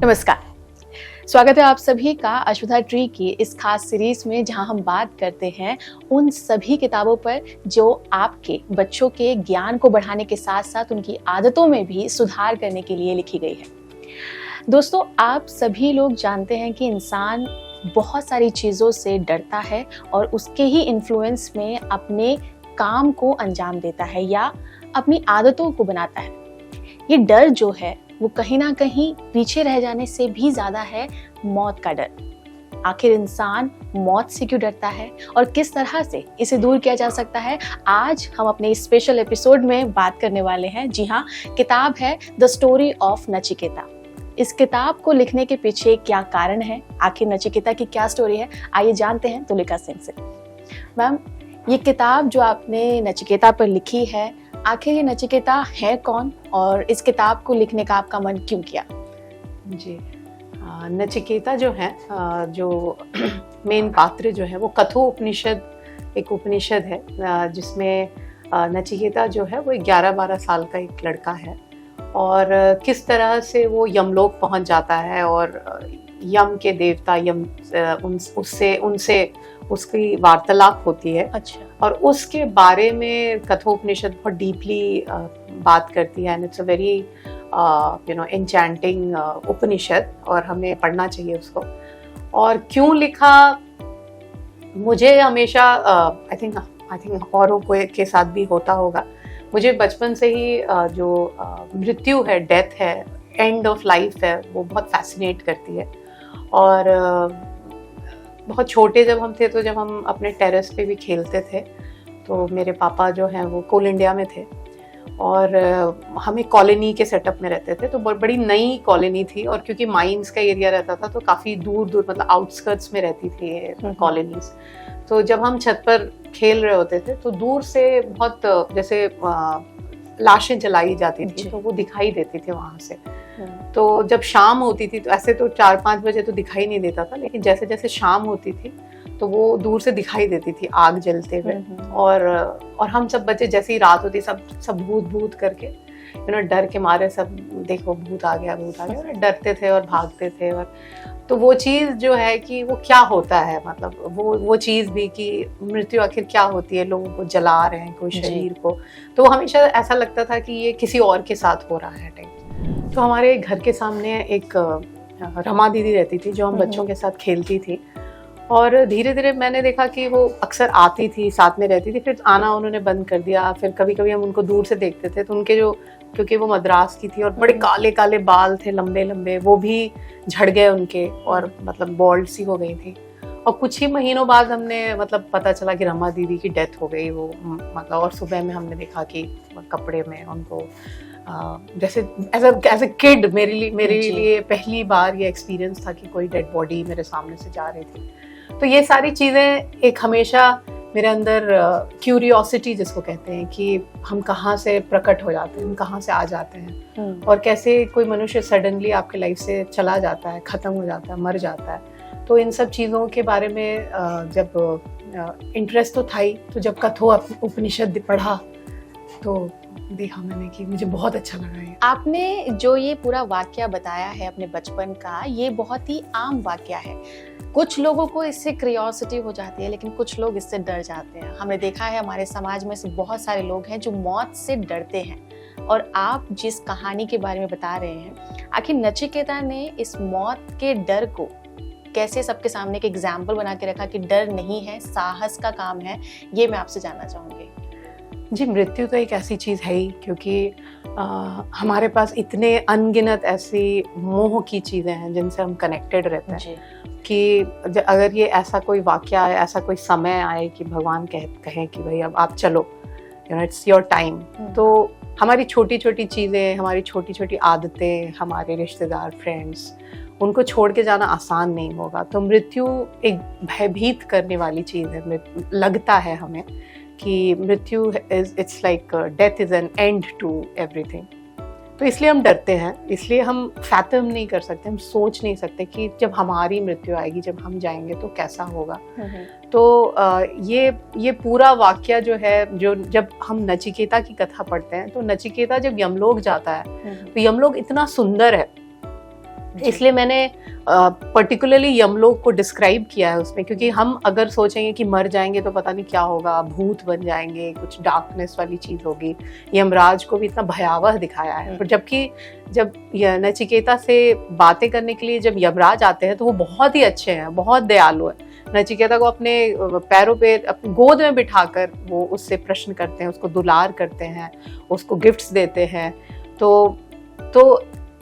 नमस्कार, स्वागत है आप सभी का अश्वत्था ट्री की इस खास सीरीज में, जहां हम बात करते हैं उन सभी किताबों पर जो आपके बच्चों के ज्ञान को बढ़ाने के साथ साथ उनकी आदतों में भी सुधार करने के लिए लिखी गई है। दोस्तों, आप सभी लोग जानते हैं कि इंसान बहुत सारी चीज़ों से डरता है और उसके ही इन्फ्लुएंस में अपने काम को अंजाम देता है या अपनी आदतों को बनाता है। ये डर जो है वो कहीं ना कहीं पीछे रह जाने से भी ज़्यादा है मौत का डर। आखिर इंसान मौत से क्यों डरता है और किस तरह से इसे दूर किया जा सकता है, आज हम अपने इस स्पेशल एपिसोड में बात करने वाले हैं। जी हाँ, किताब है द स्टोरी ऑफ नचिकेता। इस किताब को लिखने के पीछे क्या कारण है, आखिर नचिकेता की क्या स्टोरी है, आइए जानते हैं तुलिका सिंह से। मैम, ये किताब जो आपने नचिकेता पर लिखी है, आखिर ये नचिकेता है कौन और इस किताब को लिखने का आपका मन क्यों किया? जी, नचिकेता जो है, जो मेन पात्र जो है वो कठोपनिषद एक उपनिषद है, जिसमें नचिकेता जो है वो 11-12 साल का एक लड़का है और किस तरह से वो यमलोक पहुंच जाता है और यम के देवता उनसे उसकी वार्तालाप होती है। अच्छा। और उसके बारे में कठोपनिषद बहुत डीपली बात करती है एंड इट्स अ वेरी एन्चैंटिंग उपनिषद और हमें पढ़ना चाहिए उसको। और क्यों लिखा, मुझे हमेशा आई थिंक औरों के साथ भी होता होगा, मुझे बचपन से ही जो मृत्यु है, डेथ है, एंड ऑफ लाइफ है, वो बहुत फैसिनेट करती है। और बहुत छोटे जब हम थे तो जब हम अपने टेरेस पे भी खेलते थे तो मेरे पापा जो हैं वो कोल इंडिया में थे और हम एक कॉलोनी के सेटअप में रहते थे। तो बड़ी नई कॉलोनी थी और क्योंकि माइंस का एरिया रहता था तो काफ़ी दूर मतलब आउटस्कर्ट्स में रहती थी कॉलोनीज। तो जब हम छत पर खेल रहे होते थे तो दूर से बहुत जैसे लाशें जलाई जाती थी तो वो दिखाई देती थी वहाँ से। तो जब शाम होती थी तो ऐसे तो 4-5 बजे तो दिखाई नहीं देता था, लेकिन जैसे जैसे शाम होती थी तो वो दूर से दिखाई देती थी आग जलते हुए। और हम सब बच्चे जैसे ही रात होती सब भूत करके डर के मारे सब, देखो भूत आ गया और डरते थे और भागते थे। और तो वो चीज़ जो है कि वो क्या होता है, मतलब वो चीज़ भी कि मृत्यु आखिर क्या होती है, लोगों को जला रहे हैं कोई शरीर को, तो हमेशा ऐसा लगता था कि ये किसी और के साथ हो रहा है टाइप। तो हमारे घर के सामने एक रमा दीदी रहती थी जो हम बच्चों के साथ खेलती थी और धीरे धीरे मैंने देखा कि वो अक्सर आती थी, साथ में रहती थी, फिर आना उन्होंने बंद कर दिया। फिर कभी कभी हम उनको दूर से देखते थे तो उनके जो, क्योंकि वो मद्रास की थी और बड़े काले काले बाल थे लंबे लंबे, वो भी झड़ गए उनके और मतलब बॉल्ड सी हो गई थी। और कुछ ही महीनों बाद हमने मतलब पता चला कि रमा दीदी की डेथ हो गई वो, मतलब। और सुबह में हमने देखा कि कपड़े में उनको जैसे एज अ किड मेरे लिए पहली बार ये एक्सपीरियंस था कि कोई डेड बॉडी मेरे सामने से जा रही थी। तो ये सारी चीज़ें एक हमेशा मेरे अंदर क्यूरियोसिटी जिसको कहते हैं कि हम कहाँ से प्रकट हो जाते हैं, हम कहाँ से आ जाते हैं और कैसे कोई मनुष्य सडनली आपके लाइफ से चला जाता है, ख़त्म हो जाता है, मर जाता है। तो इन सब चीज़ों के बारे में जब इंटरेस्ट तो था ही, तो जब कठोपनिषद पढ़ा तो देखा मैंने कि मुझे बहुत अच्छा लगा है। आपने जो ये पूरा वाकया बताया है अपने बचपन का, ये बहुत ही आम वाकया है। कुछ लोगों को इससे क्यूरियोसिटी हो जाती है लेकिन कुछ लोग इससे डर जाते हैं। हमने देखा है हमारे समाज में से बहुत सारे लोग हैं जो मौत से डरते हैं। और आप जिस कहानी के बारे में बता रहे हैं, आखिर नचिकेता ने इस मौत के डर को कैसे सबके सामने एक एग्जाम्पल बना के रखा कि डर नहीं है, साहस का काम है, ये मैं आपसे जानना चाहूँगी। जी, मृत्यु तो एक ऐसी चीज़ है ही, क्योंकि हमारे पास इतने अनगिनत ऐसी मोह की चीज़ें हैं जिनसे हम कनेक्टेड रहते हैं कि अगर ये ऐसा कोई वाकया आए, ऐसा कोई समय आए कि भगवान कहें कि भाई अब आप चलो, इट्स योर टाइम, तो हमारी छोटी छोटी चीज़ें, हमारी छोटी छोटी आदतें, हमारे रिश्तेदार, फ्रेंड्स, उनको छोड़ के जाना आसान नहीं होगा। तो मृत्यु एक भयभीत करने वाली चीज़ है। लगता है हमें कि मृत्यु it's like death is an end to everything. तो इसलिए हम डरते हैं, इसलिए हम फैथम नहीं कर सकते, हम सोच नहीं सकते कि जब हमारी मृत्यु आएगी, जब हम जाएंगे तो कैसा होगा। तो ये पूरा वाक्य जो है, जो जब हम नचिकेता की कथा पढ़ते हैं तो नचिकेता जब यमलोक जाता है तो यमलोक इतना सुंदर है इसलिए मैंने पर्टिकुलरली यमलोक को डिस्क्राइब किया है उसमें, क्योंकि हम अगर सोचेंगे कि मर जाएंगे तो पता नहीं क्या होगा, भूत बन जाएंगे, कुछ डार्कनेस वाली चीज होगी, यमराज को भी इतना भयावह दिखाया है। पर जबकि जब नचिकेता से बातें करने के लिए जब यमराज आते हैं तो वो बहुत ही अच्छे हैं, बहुत दयालु है। नचिकेता को अपने पैरों पे अपनी गोद में बिठाकर वो उससे प्रश्न करते हैं, उसको दुलार करते हैं, उसको गिफ्ट्स देते हैं। तो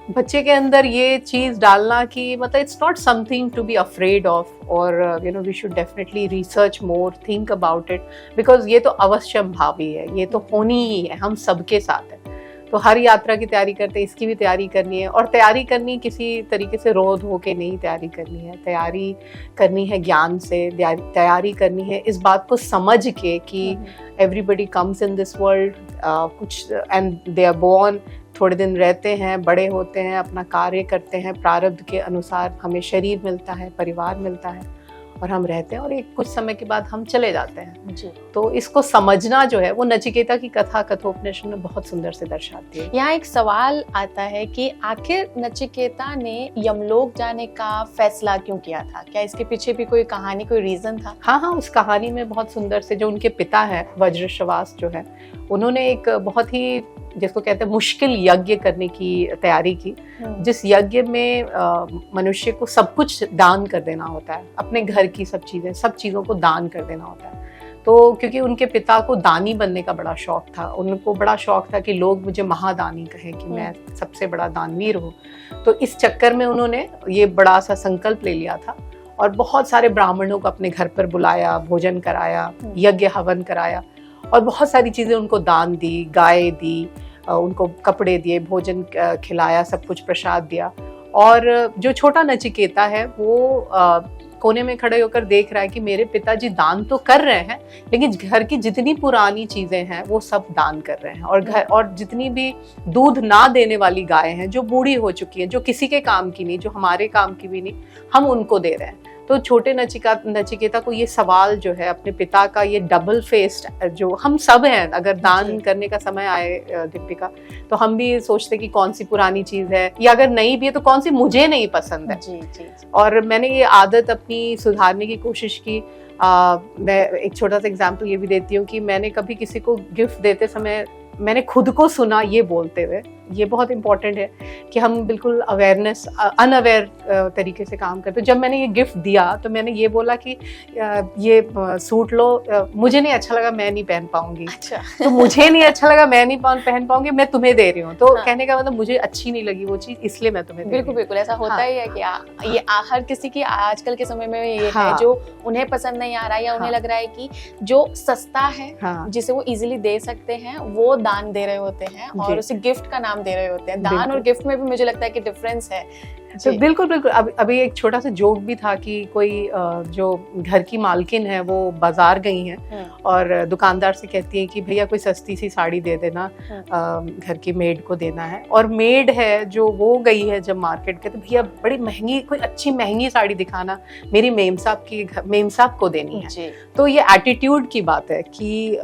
बच्चे के अंदर ये चीज डालना कि मतलब it's not something to be afraid of, और you know we should definitely research more, think about it, because ये तो अवश्यम भावी है, ये तो होनी ही है, हम सबके साथ है। तो हर यात्रा की तैयारी करते हैं, इसकी भी तैयारी करनी है, और तैयारी करनी किसी तरीके से रो धो के नहीं तैयारी करनी है, तैयारी करनी है ज्ञान से, तैयारी करनी है इस बात को समझ के कि everybody comes in this world, कुछ एंड दे आर बोर्न, थोड़े दिन रहते हैं, बड़े होते हैं, अपना कार्य करते हैं, प्रारब्ध के अनुसार हमें शरीर मिलता है, परिवार मिलता है, और हम रहते हैं, और एक कुछ समय के बाद हम चले जाते हैं जी। तो इसको समझना जो है वो नचिकेता की कथा कठोपनिषद में बहुत सुंदर से दर्शाती है। यहाँ एक सवाल आता है कि आखिर नचिकेता ने यमलोक जाने का फैसला क्यों किया था? क्या इसके पीछे भी कोई कहानी, कोई रीजन था? हाँ, उस कहानी में बहुत सुंदर से जो उनके पिता है वज्रश्वास जो है, उन्होंने एक बहुत ही जिसको कहते हैं मुश्किल यज्ञ करने की तैयारी की, जिस यज्ञ में मनुष्य को सब कुछ दान कर देना होता है, अपने घर की सब चीज़ों को दान कर देना होता है। तो क्योंकि उनके पिता को दानी बनने का बड़ा शौक था, उनको बड़ा शौक था कि लोग मुझे महादानी कहें, कि मैं सबसे बड़ा दानवीर हूँ। तो इस चक्कर में उन्होंने ये बड़ा सा संकल्प ले लिया था, और बहुत सारे ब्राह्मणों को अपने घर पर बुलाया, भोजन कराया, यज्ञ हवन कराया, और बहुत सारी चीज़ें उनको दान दी, गाय दी, उनको कपड़े दिए, भोजन खिलाया, सब कुछ प्रसाद दिया। और जो छोटा नचिकेता है वो कोने में खड़े होकर देख रहा है कि मेरे पिताजी दान तो कर रहे हैं, लेकिन घर की जितनी पुरानी चीजें हैं वो सब दान कर रहे हैं, और जितनी भी दूध ना देने वाली गाय हैं, जो बूढ़ी हो चुकी है, जो किसी के काम की नहीं, जो हमारे काम की भी नहीं, हम उनको दे रहे हैं। तो छोटे नचिकेता को ये सवाल जो है अपने पिता का, ये डबल फेस्ड जो हम सब हैं, अगर दान करने का समय आए दीपिका, तो हम भी सोचते कि कौन सी पुरानी चीज है, या अगर नहीं भी है तो कौन सी मुझे नहीं पसंद है। जी। और मैंने ये आदत अपनी सुधारने की कोशिश की। मैं एक छोटा सा एग्जाम्पल ये भी देती हूँ कि मैंने कभी किसी को गिफ्ट देते समय मैंने खुद को सुना ये बोलते हुए, ये बहुत इंपॉर्टेंट है कि हम बिल्कुल अवेयरनेस, अनअवेयर तरीके से काम करते। जब मैंने ये गिफ्ट दिया तो मैंने ये बोला कि ये सूट लो, मुझे नहीं अच्छा लगा, मैं नहीं पहन पाऊंगी। अच्छा। तो मुझे नहीं अच्छा लगा, मैं नहीं पहन पाऊंगी, मैं तुम्हें दे रही हूँ। तो कहने का मतलब मुझे अच्छी नहीं लगी वो चीज, इसलिए मैं तुम्हें। बिल्कुल ऐसा होता ही है कि ये हर किसी की आजकल के समय में ये है, जो उन्हें पसंद नहीं आ रहा है, या उन्हें लग रहा है कि जो सस्ता है, जिसे वो इजिली दे सकते हैं, वो दान दे रहे होते हैं, और उसे गिफ्ट का नाम दे रहे होते हैं। दान और गिफ्ट में भी मुझे लगता है कि डिफरेंस है। तो बिल्कुल अभी एक छोटा सा जोक भी था कि कोई जो घर की मालकिन है वो बाजार गई हैं और दुकानदार से कहती है कि भैया कोई सस्ती सी साड़ी दे देना, घर की मेड को देना है। और मेड है जो वो गई है जब मार्केट के, तो भैया बड़ी महंगी, कोई अच्छी महंगी साड़ी दिखाना, मेरी मेम साहब को देनी है। तो ये एटीट्यूड की बात है कि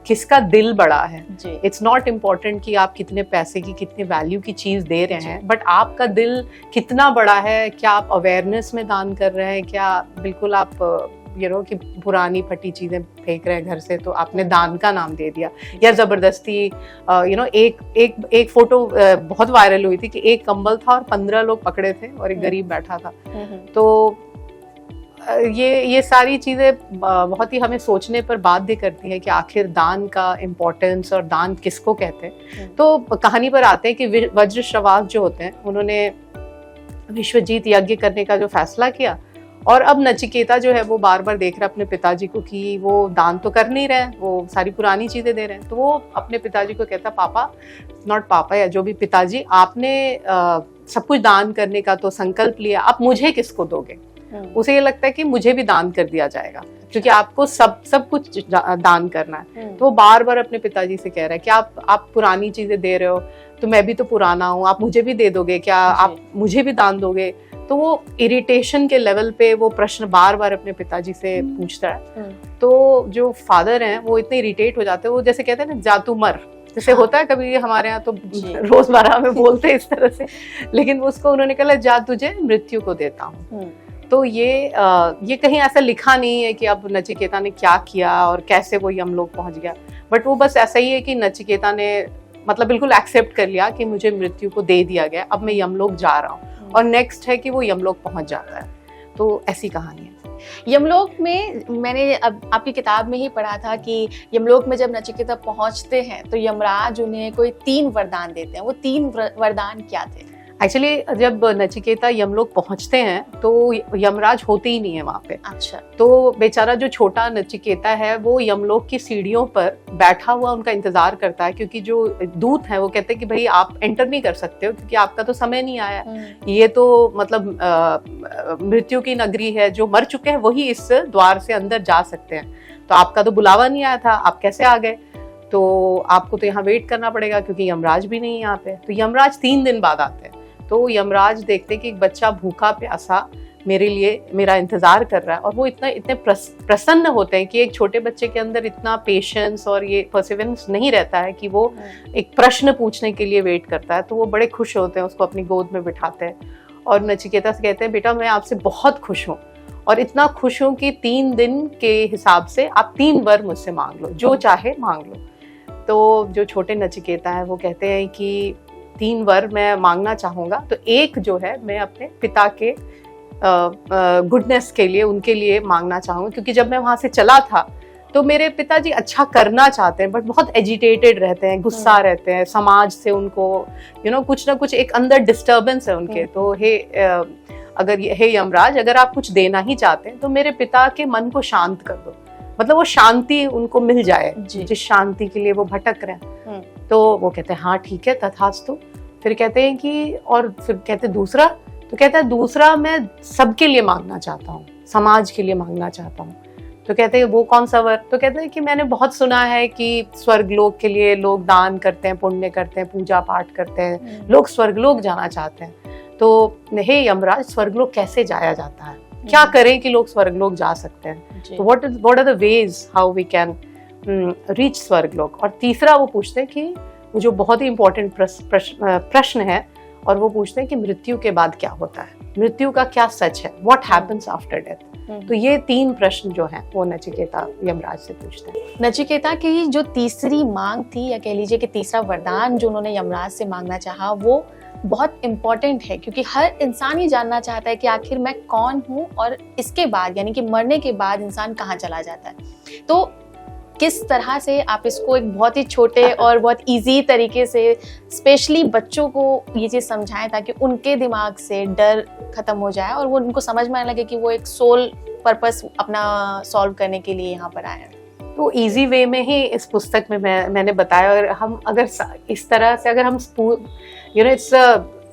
किसका दिल बड़ा है। इट्स नॉट इम्पोर्टेंट कि आप कितने पैसे की, कितने वैल्यू की चीज दे रहे हैं, बट आपका दिल कितना बड़ा है। क्या आप अवेयरनेस में दान कर रहे हैं, क्या बिल्कुल आप कि पुरानी फटी चीजें फेंक रहे हैं घर से, तो आपने दान का नाम दे दिया। या जबरदस्ती एक फोटो बहुत वायरल हुई थी कि एक कंबल था और 15 लोग पकड़े थे और एक गरीब बैठा था। तो ये सारी चीजें बहुत ही हमें सोचने पर बाध्य करती हैं कि आखिर दान का इम्पोर्टेंस और दान किसको कहते हैं। तो कहानी पर आते हैं कि वज्रश्वास जो होते हैं, उन्होंने विश्वजीत यज्ञ करने का जो फैसला किया, और अब नचिकेता जो है वो बार बार देख रहा है अपने पिताजी को कि वो दान तो कर नहीं रहे, वो सारी पुरानी चीजें दे रहे हैं। तो वो अपने पिताजी को कहता, पापा, नॉट पापा या जो भी, पिताजी, आपने सब कुछ दान करने का तो संकल्प लिया, आप मुझे किसको दोगे? उसे ये लगता है कि मुझे भी दान कर दिया जाएगा, क्योंकि आपको सब कुछ दान करना है। तो वो बार बार अपने पिताजी से कह रहा है कि आप पुरानी चीजें दे रहे हो, तो मैं भी तो पुराना हूँ, आप मुझे भी दे दोगे क्या? आप मुझे भी दान दोगे? तो वो इरिटेशन के लेवल पे वो प्रश्न बार बार अपने पिताजी से पूछता है। तो जो फादर हैं वो इतने इरिटेट हो जाते हैं, वो जैसे कहते हैं ना, जा तू मर, जैसे होता है कभी हमारे यहाँ तो रोजमर्रा में बोलते हैं इस तरह से, लेकिन उसको उन्होंने कहा जा तुझे मृत्यु को देता हूँ। तो ये कहीं ऐसा लिखा नहीं है कि अब नचिकेता ने क्या किया और कैसे वो यमलोक पहुंच गया, बट वो बस ऐसा ही है कि नचिकेता ने मतलब बिल्कुल एक्सेप्ट कर लिया कि मुझे मृत्यु को दे दिया गया, अब मैं यमलोक जा रहा हूँ, और नेक्स्ट है कि वो यमलोक पहुंच जाता है। तो ऐसी कहानी है। यमलोक में मैंने अब आपकी किताब में ही पढ़ा था कि यमलोक में जब नचिकेता पहुंचते हैं तो यमराज उन्हें कोई 3 वरदान देते हैं। वो 3 वरदान क्या थे? एक्चुअली जब नचिकेता यमलोक पहुंचते हैं तो यमराज होते ही नहीं है वहां पे। अच्छा। तो बेचारा जो छोटा नचिकेता है वो यमलोक की सीढ़ियों पर बैठा हुआ उनका इंतजार करता है, क्योंकि जो दूत हैं वो कहते हैं कि भाई आप एंटर नहीं कर सकते हो क्योंकि आपका तो समय नहीं आया, ये तो मतलब मृत्यु की नगरी है, जो मर चुके हैं वही इस द्वार से अंदर जा सकते हैं, तो आपका तो बुलावा नहीं आया था, आप कैसे आ गए? तो आपको तो यहाँ वेट करना पड़ेगा क्योंकि यमराज भी नहीं यहाँ पे। तो यमराज 3 दिन बाद आते हैं। तो यमराज देखते कि एक बच्चा भूखा प्यासा मेरा इंतजार कर रहा है, और वो इतने प्रसन्न होते हैं कि एक छोटे बच्चे के अंदर इतना पेशेंस और ये परसिवेरेंस नहीं रहता है कि वो एक प्रश्न पूछने के लिए वेट करता है। तो वो बड़े खुश होते हैं, उसको अपनी गोद में बिठाते हैं और नचिकेता से कहते हैं बेटा मैं आपसे बहुत खुश हूँ, और इतना खुश हूँ कि 3 दिन के हिसाब से आप 3 वर मुझसे मांग लो, जो चाहे मांग लो। तो जो छोटे नचिकेता है वो कहते हैं कि 3 वर मैं मांगना चाहूंगा, तो एक जो है मैं अपने पिता के गुडनेस के लिए, उनके लिए मांगना चाहूंगा, क्योंकि जब मैं वहां से चला था तो मेरे पिताजी अच्छा करना चाहते हैं बट बहुत एजिटेटेड रहते हैं, गुस्सा रहते हैं, समाज से उनको कुछ ना कुछ एक अंदर डिस्टर्बेंस है उनके। तो हे यमराज, अगर आप कुछ देना ही चाहते हैं तो मेरे पिता के मन को शांत कर दो, मतलब वो शांति उनको मिल जाए जिस शांति के लिए वो भटक रहे हैं। तो वो कहते हैं हाँ ठीक है तथास्तु। फिर कहते हैं कि, और फिर कहते हैं दूसरा, तो कहता है दूसरा मैं सबके लिए मांगना चाहता हूँ, समाज के लिए मांगना चाहता हूँ। तो कहते हैं वो कौन सा वर? तो कहते हैं कि मैंने बहुत सुना है कि स्वर्गलोक के लिए लोग दान करते हैं, पुण्य करते हैं, पूजा पाठ करते हैं, लोग स्वर्गलोक जाना चाहते हैं। तो हे यमराज, स्वर्गलोक कैसे जाया जाता है, क्या करें कि लोग स्वर्गलोक जा सकते हैं? तो what are the ways how we can reach स्वर्गलोक? और तीसरा वो पूछते हैं कि वो जो बहुत ही इंपॉर्टेंट प्रश्न है, और वो पूछते हैं कि मृत्यु के बाद क्या होता है, मृत्यु का क्या सच है, व्हाट हैपेंस आफ्टर डेथ। तो ये 3 प्रश्न जो हैं वो नचिकेता यमराज से पूछते हैं। नचिकेता की जो तीसरी मांग थी, या कह लीजिए कि तीसरा वरदान जो उन्होंने यमराज से मांगना चाहा, वो बहुत इम्पोर्टेंट है, क्योंकि हर इंसान ही जानना चाहता है कि आखिर मैं कौन हूँ और इसके बाद यानी कि मरने के बाद इंसान कहाँ चला जाता है। तो किस तरह से आप इसको एक बहुत ही छोटे और बहुत इजी तरीके से स्पेशली बच्चों को ये चीज़ समझाएं ताकि उनके दिमाग से डर खत्म हो जाए और वो उनको समझ में आने लगे कि वो एक सोल पर्पस अपना सॉल्व करने के लिए यहाँ पर आए हैं। तो इजी वे में ही इस पुस्तक में मैंने बताया। और हम अगर इस तरह से अगर हम इट्स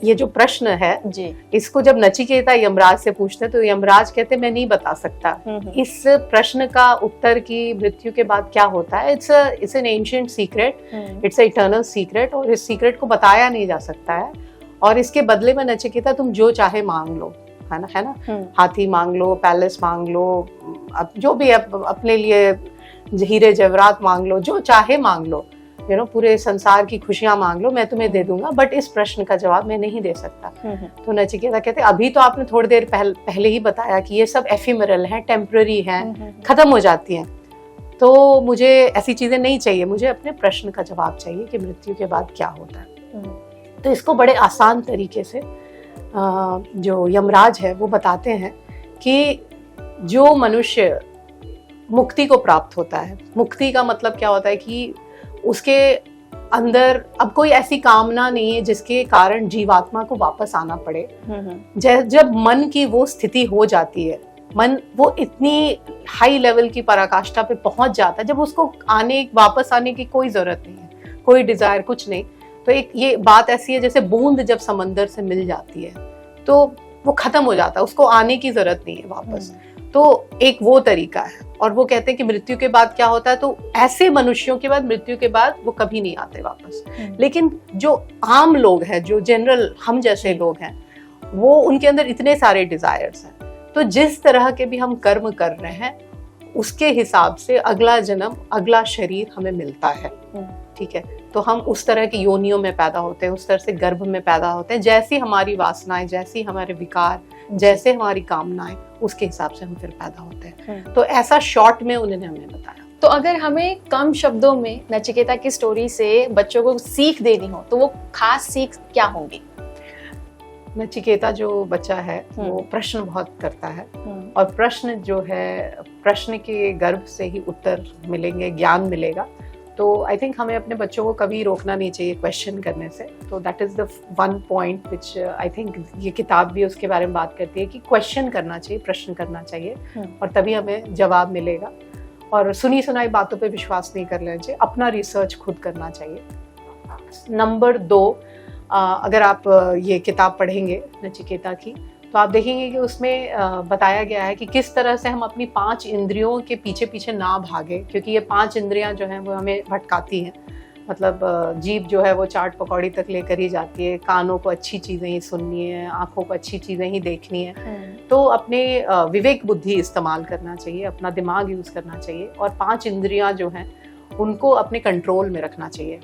ये जो प्रश्न है जी, इसको जब नचिकेता यमराज से पूछते हैं तो यमराज कहते मैं नहीं बता सकता इस प्रश्न का उत्तर की मृत्यु के बाद क्या होता है। It's an ancient secret, it's eternal secret, और इस सीक्रेट को बताया नहीं जा सकता है। और इसके बदले में नचिकेता तुम जो चाहे मांग लो, है ना, हाथी मांग लो, पैलेस मांग लो, जो भी अपने लिए हीरे जवाहरात मांग लो, जो चाहे मांग लो, पूरे संसार की खुशियां मांग लो, मैं तुम्हें दे दूंगा, बट इस प्रश्न का जवाब मैं नहीं दे सकता। तो नचिकेता कहते अभी तो आपने थोड़ी देर पहले ही बताया कि ये सब एफिमेरल है, टेम्पररी है, खत्म हो जाती हैं, तो मुझे ऐसी चीजें नहीं चाहिए, मुझे अपने प्रश्न का जवाब चाहिए कि मृत्यु के बाद क्या होता है। तो इसको बड़े आसान तरीके से जो यमराज है वो बताते हैं कि जो मनुष्य मुक्ति को प्राप्त होता है, मुक्ति का मतलब क्या होता है कि उसके अंदर अब कोई ऐसी कामना नहीं है जिसके कारण जीवात्मा को वापस आना पड़े। जब मन की वो स्थिति हो जाती है, मन वो इतनी हाई लेवल की पराकाष्ठा पे पहुंच जाता है, जब उसको वापस आने की कोई जरूरत नहीं है, कोई डिजायर कुछ नहीं। तो एक ये बात ऐसी है जैसे बूंद जब समंदर से मिल जाती है तो वो खत्म हो जाता है, उसको आने की जरूरत नहीं है वापस। तो एक वो तरीका है। और वो कहते हैं कि मृत्यु के बाद क्या होता है, तो ऐसे मनुष्यों के बाद मृत्यु के बाद वो कभी नहीं आते वापस। लेकिन जो आम लोग हैं, जो जनरल हम जैसे लोग हैं, वो उनके अंदर इतने सारे डिजायर्स हैं, तो जिस तरह के भी हम कर्म कर रहे हैं उसके हिसाब से अगला जन्म, अगला शरीर हमें मिलता है। ठीक है, तो हम उस तरह की योनियों में पैदा होते हैं, उस तरह से गर्भ में पैदा होते हैं, जैसी हमारी वासनाएं, जैसी हमारे विकार, जैसे हमारी कामनाएं, उसके हिसाब से हम फिर पैदा होते हैं। तो ऐसा शॉर्ट में उन्होंने हमें बताया। तो अगर हमें कम शब्दों में नचिकेता की स्टोरी से बच्चों को सीख देनी हो तो वो खास सीख क्या होंगी? नचिकेता जो बच्चा है वो प्रश्न बहुत करता है, और प्रश्न जो है, प्रश्न के गर्भ से ही उत्तर मिलेंगे, ज्ञान मिलेगा। तो आई थिंक हमें अपने बच्चों को कभी रोकना नहीं चाहिए क्वेश्चन करने से। तो that is the one point which I think ये किताब भी उसके बारे में बात करती है कि क्वेश्चन करना चाहिए, प्रश्न करना चाहिए, और तभी हमें जवाब मिलेगा। और सुनी सुनाई बातों पे विश्वास नहीं कर लेना चाहिए, अपना रिसर्च खुद करना चाहिए। नंबर 2, अगर आप ये किताब पढ़ेंगे नचिकेता की, तो आप देखेंगे कि उसमें बताया गया है कि किस तरह से हम अपनी 5 इंद्रियों के पीछे पीछे ना भागे, क्योंकि ये 5 इंद्रियां जो हैं वो हमें भटकाती हैं। मतलब जीभ जो है वो चाट पकौड़ी तक लेकर ही जाती है, कानों को अच्छी चीज़ें ही सुननी है, आँखों को अच्छी चीज़ें ही देखनी है। तो अपने विवेक बुद्धि इस्तेमाल करना चाहिए, अपना दिमाग यूज़ करना चाहिए, और 5 इंद्रियां जो हैं उनको अपने कंट्रोल में रखना चाहिए।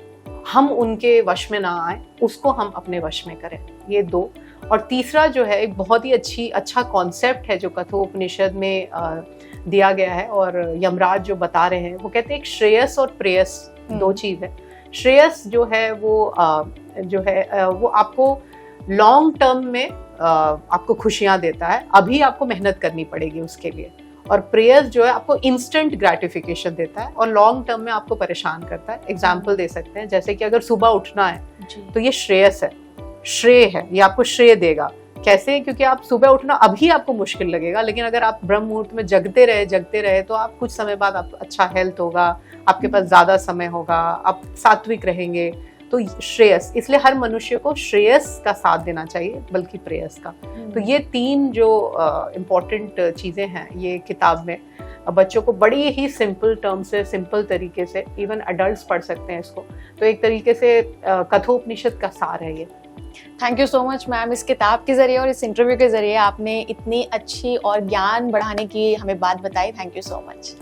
हम उनके वश में ना आए, उसको हम अपने वश में करें। ये 2। और तीसरा जो है, एक बहुत ही अच्छा कॉन्सेप्ट है जो कठोपनिषद में दिया गया है, और यमराज जो बता रहे हैं, वो कहते हैं एक श्रेयस और प्रेयस 2 चीज़ है। श्रेयस जो है वो वो आपको लॉन्ग टर्म में आपको खुशियाँ देता है, अभी आपको मेहनत करनी पड़ेगी उसके लिए। और प्रेयस जो है आपको इंस्टेंट ग्रेटिफिकेशन देता है और लॉन्ग टर्म में आपको परेशान करता है। एग्जाम्पल दे सकते हैं, जैसे कि अगर सुबह उठना है तो ये श्रेयस है, श्रेय है, ये आपको श्रेय देगा। कैसे? क्योंकि आप सुबह उठना अभी आपको मुश्किल लगेगा, लेकिन अगर आप ब्रह्म मुहूर्त में जगते रहे तो आप कुछ समय बाद आपको अच्छा हेल्थ होगा, आपके पास ज़्यादा समय होगा, आप सात्विक रहेंगे। तो श्रेयस, इसलिए हर मनुष्य को श्रेयस का साथ देना चाहिए, बल्कि प्रेयस का। तो ये 3 जो इम्पोर्टेंट चीज़ें हैं ये किताब में बच्चों को बड़ी ही सिंपल टर्म से, सिंपल तरीके से, इवन अडल्ट्स पढ़ सकते हैं इसको। तो एक तरीके से कठोपनिषद का सार है ये। Thank you so much ma'am. इस किताब के जरिए और इस इंटरव्यू के जरिए आपने इतनी अच्छी और ज्ञान बढ़ाने की हमें बात बताई। Thank you so much.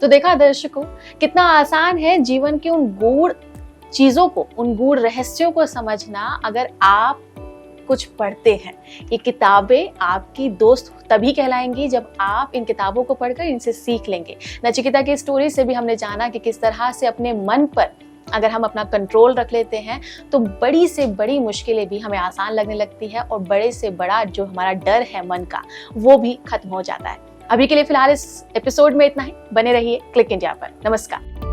तो देखा दर्शकों, कितना आसान है जीवन के उन गूढ़ चीजों को, उन गूढ़ रहस्यों को समझना, अगर आप कुछ पढ़ते हैं। ये किताबें आपकी दोस्त तभी कहलाएंगी जब आप इन किताबों को पढ़कर इनसे सीख लेंगे। नचिकेता की स्टोरी से भी हमने जाना कि किस तरह से अपने मन पर अगर हम अपना कंट्रोल रख लेते हैं तो बड़ी से बड़ी मुश्किलें भी हमें आसान लगने लगती है, और बड़े से बड़ा जो हमारा डर है मन का, वो भी खत्म हो जाता है। अभी के लिए फिलहाल इस एपिसोड में इतना ही। बने रहिए क्लिक इंडिया पर। नमस्कार।